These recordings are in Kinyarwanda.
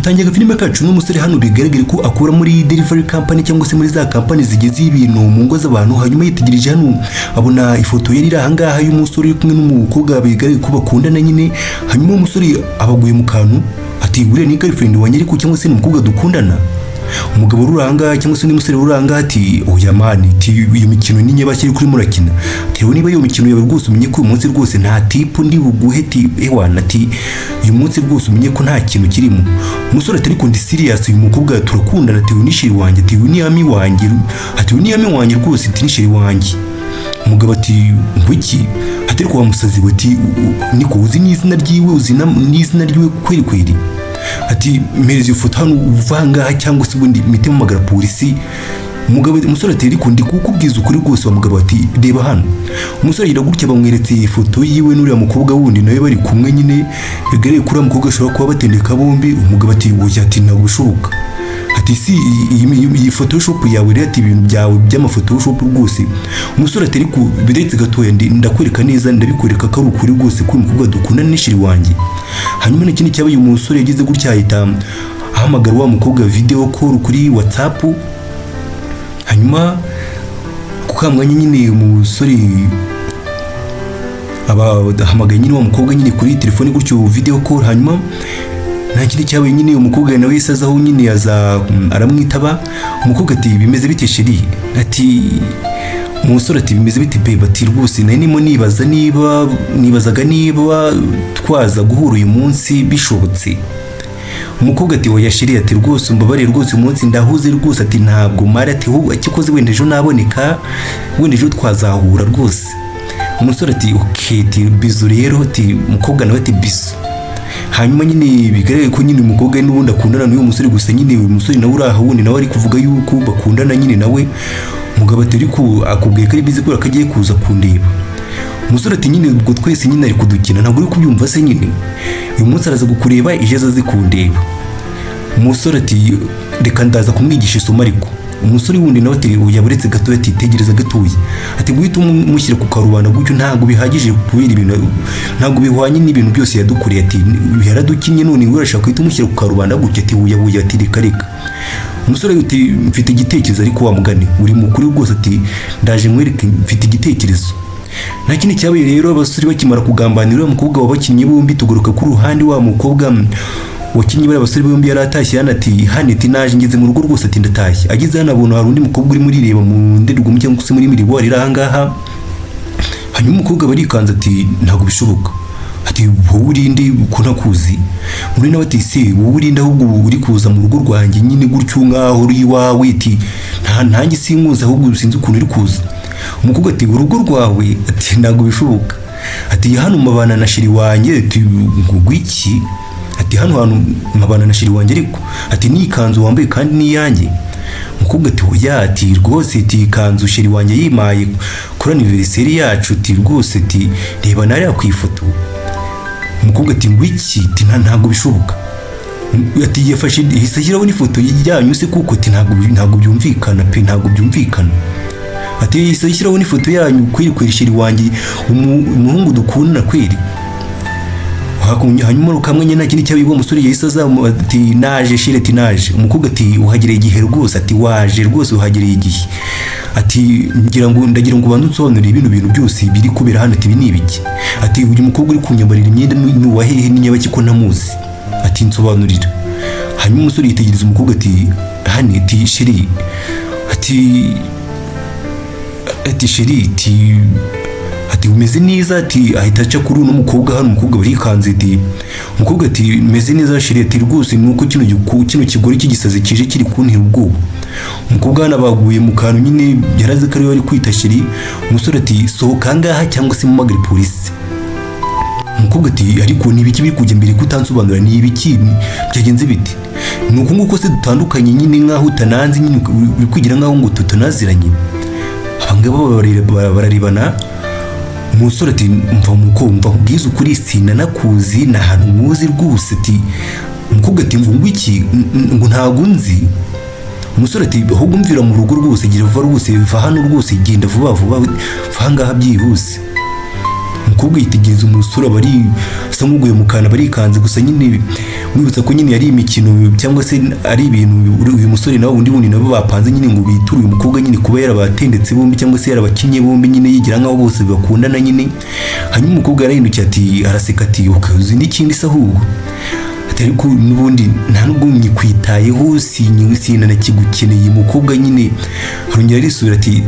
dutangiye filime kacu n'umusore hano bigaragara ko akora muri delivery company cyangwa se muri za company zigeze ibintu mu ngo z'abantu. Hanyuma yitegereje hano abona ifoto yari ahangaha y'umusore uri kumwe n'umukobwa bigaragara ko bakundana nyine. Hanyuma umusore abaguye mu kantu ati uriya ni girlfriend wanjye ariko cyangwa se ni umukobwa dukundana. Umugabo uranga cyangwa se n'umusore uranga ati oya mani ati iyo mikino ni nyabakiri kuri murakina tewe niba iyo mikino yawe rwose umenye ko uyu munsi rwose nta tipo ndi buguhe ati ewana ati uyu munsi rwose umenye ko nta kintu kirimo. Umusore ati ariko ndi serious uyu mukobwa turakundana ati uyu ni sheri wanjye ati uyu ni ami wanjye ati uyu ni ami wanjye rwose ati ni sheri wanjye. Umugabo ati ngwiki ati ariko wa musazi we ati niko uzi n'izina ryiwe uzi n'izina ryiwe kweri kweri ati mereze iyo foto hano uvanga cyangwa se ubundi mitemo magara polisi. Umugabo umusore ati ariko ndi kukubwiza ukuri rwose. Wa mugabo ati reba hano. Umusore yiragutya bamweretse ifoto yiwe n'uriya mukobwa wundi nawe bari kumwe nyine bigareye kuri mukobwa ashobora kuba batendeka bombi. Umugabo ati oya ati ntabwo bishoboka ati si iyi photoshop yawe rero ati ibintu byawe by'amaphotoshop rwose. Umusore ati ariko biretse gatoya ndakwereka neza ndabikwereka ko ari ukuri rwose ko umukobwa dukundana n'ishiri wanjye. Hanyuma n'ikindi cyabaye umusore yagize gutya ahita ahamagara wa mukobwa video call kuri WhatsApp. Hanyuma kukamwanya nyine umusore ahamagaye nyine wa mukobwa nyine kuri telefone gutyo video call. Hanyuma nta kindi cyabaye nyine umukobwa nawe yasazaho nyine yaza aramwitaba. Umukobwa ati bimeze bite sheri ati umusore ati bimeze bite babe ati rwose nimo nibazaga niba twaza guhura uyu munsi bishobotse. Umukobwa ati oya sheri ati rwose mbabare rwose umunsi ndahuze rwose ati ntabwo mari ati ahubwo akikoze wenda ejo naboneka wenda ejo twazahura rwose. Umusore ati okay ati bizu rero ati umukobwa nawe ati bizu. Hanyuma nyine bigaragaye ko nyine umukobwa n'ubundi akundana n'uyu musore gusa nyine uyu musore nawe uri aho wundi nawe ari kuvuga yuko bakundana nyine nawe. Umugabo ati ariko akubwiye ko ari bizi ko akagiye kuza kundeba. Umusore ati nyine ubwo twese nyine ari kudukina ntabwo uri kubyumva se nyine uyu munsi araza kukureba ejo azaze kundeba. Umusore ati reka ndaza kumwigisha isomo ariko. Umusore wundi nawe ati yaburetse gatoya ati tegereza gatoya ati guhita umushyira ku karubanda gutyo ntabwo bihagije kubera ibintu ntabwo bihwanye n'ibintu byose yadukoreye ati yaradukinye none urashaka guhita umushyira ku karubanda gutyo ati uya ati reka. Umusore ati mfite igitekerezo ariko wa mugani uri mukuru rwose ati ndaje mwereke mfite igitekerezo. Nta kindi cyabaye rero abasore bakimara kugambanira umukobwa wabakinnye bombi tugaruka ku ruhande wa mukobwa wakinnye bari abasore bombi yaratashye hano ati hane ati naje ngeze mu rugo rwose ati ndatashye. Ageze hano abona hari undi mukobwa uri muri reba mu ndorerwamo cyangwa se muri miribo ari ahangaha. Hanyuma umukobwa barikanze ati ntabwo bishoboka ati wowe urinde ko ntakuzi. Muri nawe ati se wowe urinde ahubwo uri kuza mu rugo rwanjye nyine gutyo nkaho uri iwawe ati ntange sinkuza ahubwo sinzi ukuntu uri kuza. Umukobwa ati urugo rwawe ati ntabwo bishoboka ati hano mabana na shiri wanjye ati ngwiki ati hano hantu mabana na shiri wanjye ariko ati ni ikanzu wambaye kandi ni yanjye. Umukobwa ati oya ati rwose ati ikanzu shiri wanjye yimaye kuri anniversary yacu ati rwose ati reba nari ku ifoto. Umukobwa ati ngwiki ati ntabwo bishoboka ati yafashe hishyiraho n'ifoto yanyu se kuko ati ntabwo byumvikana pe ntabwo byumvikana ati hishyiraho n'ifoto yanyu kweri shiri wanjye umuhungu dukundana kweri. Hanyuma ukamwenya nta kindi cyabibo umusore yahise azamu ati naje shiri ati naje. Umukobwa ati uhagereye igihe rwose ati waje rwose uhagereye igihe ati ndagira ngo bantu nsobanurire ibintu byose biri kubera hano ati ni ibiki ati uyu mukobwa uri kunyambarira imyenda ni wahehe n'inyabaki ko ntamuzi ati nsobanurira. Hanyuma umusore yitegereza umukobwa ati hane ati shiri ati shiri ati umeze neza ati ahita aca kuri uno mukobwa hano. Umukobwa barikanze ati umukobwa ati meze neza shiri ati rwose nuko kino kigori cy'igisazi kije kiri kuntera ubwoba. Umukobwa hano baguye mu kantu nyine yaraze ko ari kwita shiri. Umusore ati sohoka ngaha cyangwa se mu magari polisi. Umukobwa ati ariko nibiki biri kujya mbere kutansobanura ni ibiki byagenze biti nuko nguko se dutandukanye nyine nkaho utananze nyine uri kugira nkaho ngo tutanaziranye. Abangaba bararibana. Umusore ati mva ubwiza ukuri sinanakuzi na hantu muzi rwose ati. Umukobwa ati ngo iki ngo ntago nzi. Umusore ati ahubwo mvira mu rugo rwose gira vuba rwose va hano rwose genda vuba vuba vangaha byihuse. umukobwa yitegereza umusore bari asa nk'uguye mu kana barikanze gusa nyine mwibutsa ko nyine yari imikino cyangwa se ari ibintu uyu musore nawe undi nabo bapanze nyine ngo biture uyu mukobwa nyine kuba yarabatendetse bombi cyangwa se yarabakinye bombi nyine yigira nkaho bose bakundana nyine. Hanyuma umukobwa yarahindukiye ati araseka ati uzi n'ikindi se ahubwo atari ko n'ubundi nta nubwo nyikwitayeho sinana kigukeneye. Umukobwa nyine arongera arisubira ati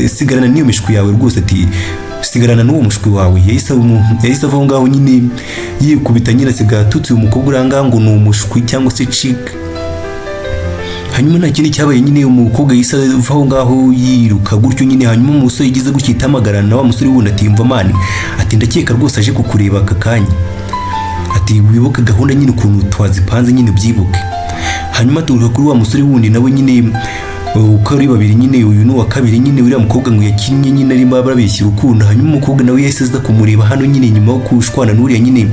sigarana n'iyo mishwi yawe rwose ati sigarana n'uwo mushwi wawe. Yahise avaho ngaho nyine yikubita nyine asigatutse uyu mukobwa uranga ngo ni umushwi cyangwa se chick. Hanyuma nta kindi cyabaye nyine umukobwa yahise avaho ngaho yiruka gutyo nyine. Hanyuma umusore yigize gutyo itamagarana na wa musore wundi ati mva mani ati ndakeka rwose aje kukureba aka kanya ati wibuke gahunda nyine ukuntu twazipanze nyine byibuke. Hanyuma turuka kuri wa musore wundi nawe nyine uko ari babiri nyine uyu n'uwa kabiri nyine uriya mukobwa ngo yakinnye nyine ari babishyira urukundo. Hanyuma umukobwa nawe yahise aza kumureba hano nyine nyuma yo kushwana n'uriya nyine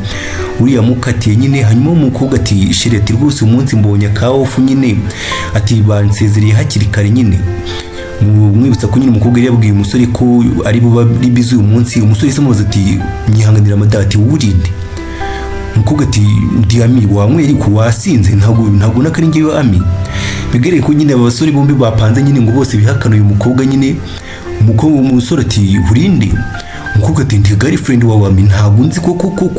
uriya mukatiye nyine. Hanyuma umukobwa ati sheri ati rwose umunsi mbonye ka off nyine ati bansezereye hakiri kare nyine. Mwibutsa ko nyine umukobwa yari yabwiye umusore ko ari bo bari bizi uyu munsi. Umusore yahise amubaza ati nyihanganira amadati wurinde. Umukobwa ati ndi Ami wamwe ariko wasinze ntabwo nakari ngiye Ami. Bigereye ko nyine abasore bombi bapanze nyine ngo bose bihakana uyu mukobwa nyine. Umukobwa umusore ati urinde. Umukobwa ati ndi girlfriend wawe Ami ntabwo nzi koko.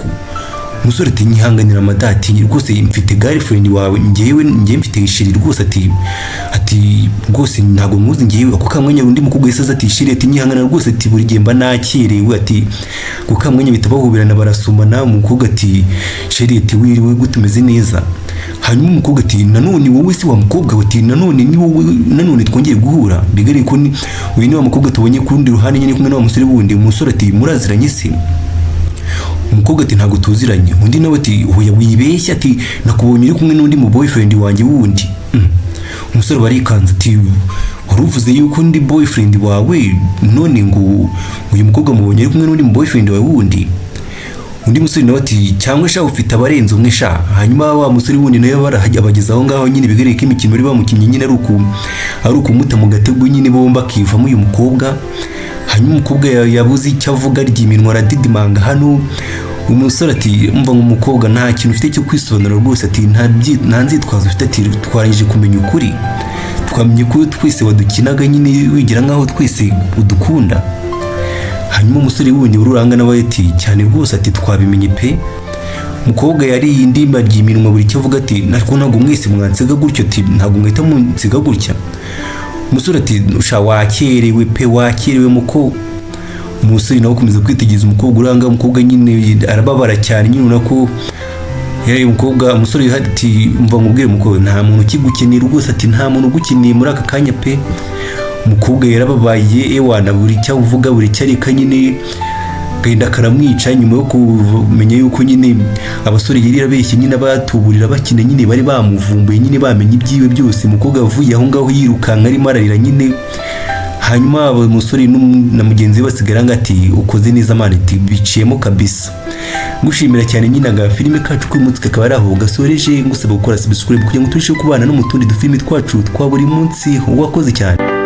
Umusore ati nyihanganira amadati rwose mfite girlfriend wawe njye mfite ishiri rwose ati rwose ntabwo muzi ngiye ako kamwanya undi mukobwa yese ati ishiri ati nyihanganira rwose ati buri gihe mba nakerewe ati ako kamwanya bitabahoberana barasomana. Umukobwa ati sheri ati wiriwe gutumeze neza. Hanyuma umukobwa ati nanone wowe si wa mukobwa ati nanone ni wowe nanone twongeye guhura. Bigereye ko uyu ni wa mukobwa tubonye ku rundi ruhande nyine kumwe na wa musore wundi. Umusore ati muraziranye se? Umukobwa ati ntabwo tuziranye. Undi nawe ati hoya wibeshya ati nakubonye uri kumwe n'undi mu boyfriend wanjye wundi. Umusore barikanze ati waruvuze yuko ndi boyfriend wawe none ngo uyu mukobwa mubonye uri kumwe n'undi mu boyfriend wawe wundi. Undi musore nawe ati cyangwa sha ufite abarenze umwe sha. Hanyuma wa musore wundi nawe barahajya bagezaho ngaho nyine bigereye ko imikino bari bamukinnye nyine ari ukumuta mu gatego nyine bomba kivamo uyu mukobwa. Hanyuma umukobwa yabuze icyo avuga ry'iminwa aradidimanga hano. Umusore ati umva nk'umukobwa nta kintu ufite cyo kwisobanura rwose ati nta nzitwazo ufite ati twarangije kumenya ukuri twamenye ko twese wadukinaga nyine wigira nkaho twese udukunda. Hanyuma umusore wundi ururanga nawe ati cyane rwose ati twabimenye pe. Umukobwa yari indimba ry'iminwa buri cyo avuga ati ntabwo mwese mwansiga gutyo ati ntabwo mwita munsiga gutya. Umusore ati usha wakerewe pe wakerewe muko. Umusore nawe ukomeza kwitegereza umukobwa uranga. Umukobwa nyine arababara cyane nyine unako yari umukobwa. Umusore ati mva nkubwire mukobwa nta muntu ukigukeneye rwose ati nta muntu ugukeneye muri aka kanya pe. Umukobwa yarababaye ewana buri cyo uvuga buri cyo areka nyine gahinda karamwica nyuma yo kumenya yuko nyine abasore yari yarabeshye nyine abatuburira bakina nyine bari bamuvumbuye nyine bamenye ibyiwe byose. Umukobwa avuye aho ngaho yirukanka arimo ararira nyine. Hanyuma umusore na mugenzi we basigara ngati ukoze neza mani ati biciyemo kabisa. Ngushimira cyane nyine aga filime kacu k'umunsi kakaba ari aho gasoreje. Ngusaba gukora subscribe kugira ngo turusheho kubana no mu tundi dufilime twacu twa buri munsi. Wakoze cyane.